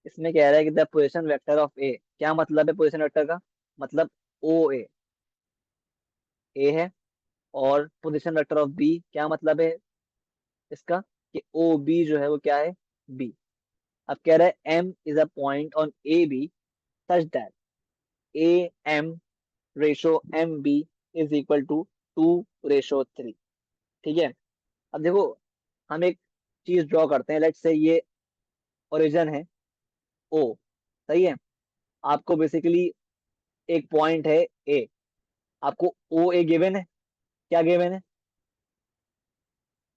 इसमें कह रहा है कि द पोजीशन वेक्टर ऑफ ए, क्या मतलब है पोजीशन वेक्टर का? मतलब ओ ए है। और पोजीशन वेक्टर ऑफ बी क्या मतलब है इसका? कि ओ बी जो है वो क्या है? बी। अब कह रहा है M is a point on A B such that A M ratio M B is equal to 2:3। ठीक है। अब देखो, हम एक चीज ड्रॉ करते हैं। लेट्स से ये ओरिजिन है ओ, सही है। आपको बेसिकली एक पॉइंट है ए, आपको ओ ए गिवन है। क्या गिवन है?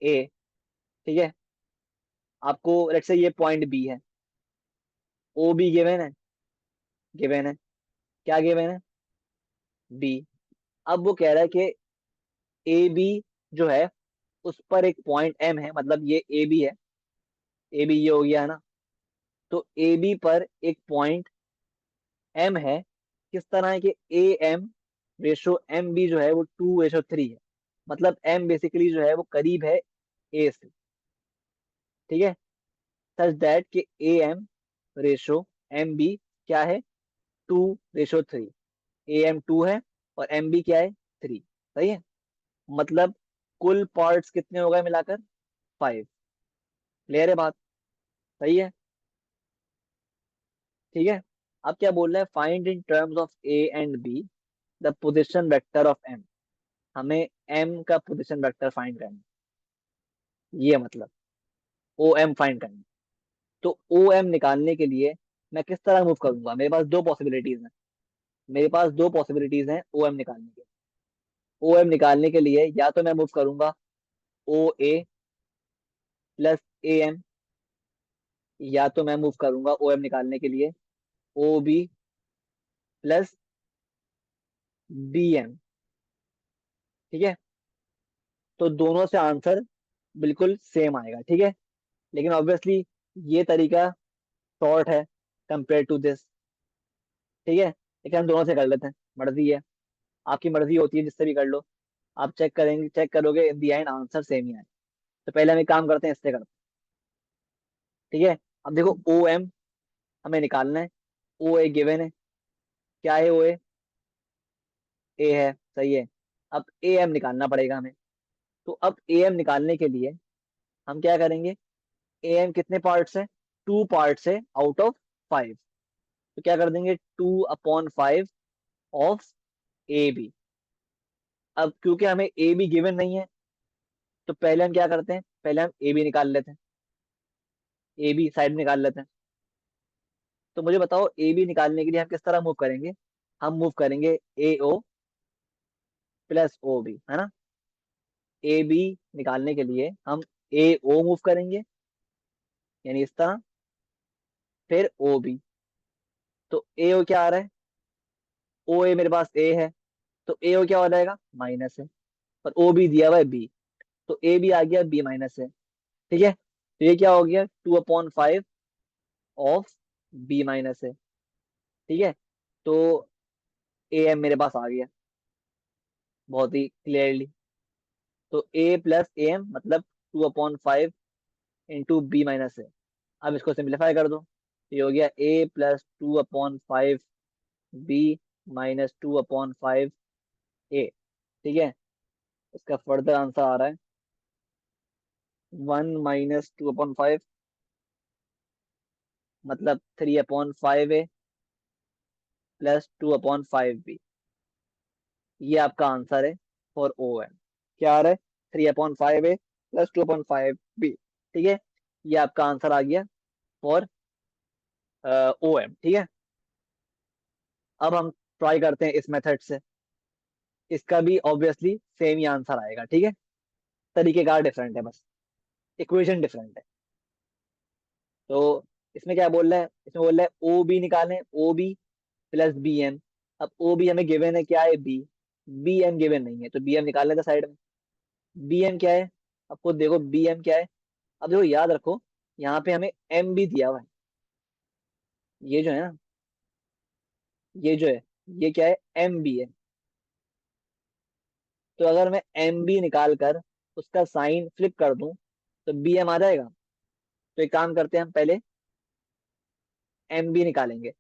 ए। ठीक है। आपको लेट्स से ये पॉइंट बी है, ओ बी गिवन है। गिवन है। क्या गिवन है? बी। अब वो कह रहा है कि ए बी जो है उस पर एक पॉइंट एम है, मतलब ये ए बी है। ए बी ये हो गया है ना। तो ए बी पर एक पॉइंट एम है। किस तरह है कि A M ratio M B जो है वो 2:3 है। मतलब एम बेसिकली जो है वो करीब है ए से। ठीक है। सच दैट कि A M ratio M B क्या है? 2:3। ए एम 2 है और एम बी क्या है? 3। सही है। मतलब कुल पार्ट्स कितने हो गए मिलाकर? 5। क्लियर है बात? सही है। ठीक है। अब क्या बोल रहा है? Find in terms of A and B the position vector of M. हमें एम का पोजीशन वेक्टर फाइंड करना है। ये मतलब ओ एम फाइंड करना है। तो ओ एम निकालने के लिए मैं किस तरह मूव करूंगा? मेरे पास दो पॉसिबिलिटीज हैं। मेरे पास दो पॉसिबिलिटीज हैं ओ एम निकालने के। ओ एम निकालने के लिए या तो मैं मूव करूंगा ओ ए प्लस ए एम, या तो मैं मूव करूंगा ओ एम निकालने के लिए O B plus B M. ठीक है। तो दोनों से आंसर बिल्कुल सेम आएगा। ठीक है। लेकिन ऑब्वियसली ये तरीका शॉर्ट है कंपेयर टू दिस। ठीक है। लेकिन हम दोनों से कर लेते हैं, मर्जी है। आपकी मर्जी होती है जिससे भी कर लो। आप चेक करेंगे, चेक करोगे इन दी एंड आंसर सेम ही आए। तो पहले हम एक काम करते हैं, इससे करते हैं। ठीक है। अब देखो ओ एम हमें निकालना है। ओ ए गिवन है। क्या है? ओ ए है, सही है। अब ए एम निकालना पड़ेगा हमें। तो अब ए एम निकालने के लिए हम क्या करेंगे? ए एम कितने पार्ट्स है? 2 पार्ट्स है आउट ऑफ 5। तो क्या कर देंगे? 2/5 ऑफ ए बी। अब क्योंकि हमें ए बी गिवन नहीं है, तो पहले हम क्या करते हैं? पहले हम ए बी निकाल लेते हैं। ए बी साइड में निकाल लेते हैं। तो मुझे बताओ ए बी निकालने के लिए हम किस तरह मूव करेंगे? हम मूव करेंगे ए ओ प्लस ओ बी, है ना। ए बी निकालने के लिए हम ए ओ मूव करेंगे, यानी इस तरह। फिर ओ बी। तो ए ओ क्या आ रहा है? ओ ए मेरे पास ए है, तो ए ओ क्या हो जाएगा? माइनस है। और ओ बी दिया हुआ है बी, तो ए बी आ गया बी माइनस है। ठीक है। तो ये क्या हो गया? 2/5 ऑफ बी माइनस है। ठीक है। तो ए एम मेरे पास आ गया बहुत ही क्लियरली। तो ए प्लस ए एम मतलब 2/5 इंटू बी माइनस है। अब इसको सिंप्लीफाई कर दो, तो ये हो गया ए प्लस 2/5 बी माइनस 2/5 ए। ठीक है। इसका फर्दर आंसर आ रहा है 1 - 2/5, मतलब 3/5 ए प्लस 2/5 बी। ये आपका आंसर है फॉर ओ एम। क्या आ रहा है? 3/5 ए प्लस 2/5 बी। ठीक है। ये आपका आंसर आ गया फॉर ओ एम। ठीक है। अब हम ट्राई करते हैं इस मेथड से। इसका भी ऑब्वियसली सेम ही आंसर आएगा। ठीक है। तरीकेकार डिफरेंट है बस, इक्वेशन डिफरेंट है। तो इसमें क्या बोल रहा है? इसमें बोल रहा है ओ बी निकालें, O B plus B M. अब ओ बी हमें गिवन है, क्या है? बी। बी एम गिवन नहीं है, तो बी एम निकाल लेते साइड में। बी एम क्या है? अब खुद देखो बी एम क्या है। अब देखो याद रखो, यहाँ पे हमें एम भी दिया हुआ है। ये जो है ना, ये जो है, ये क्या है? एम बी है। तो अगर मैं एम बी निकाल कर उसका साइन फ्लिप कर दूं तो बी एम आ जाएगा। तो एक काम करते हैं हम पहले, एम बी निकालेंगे।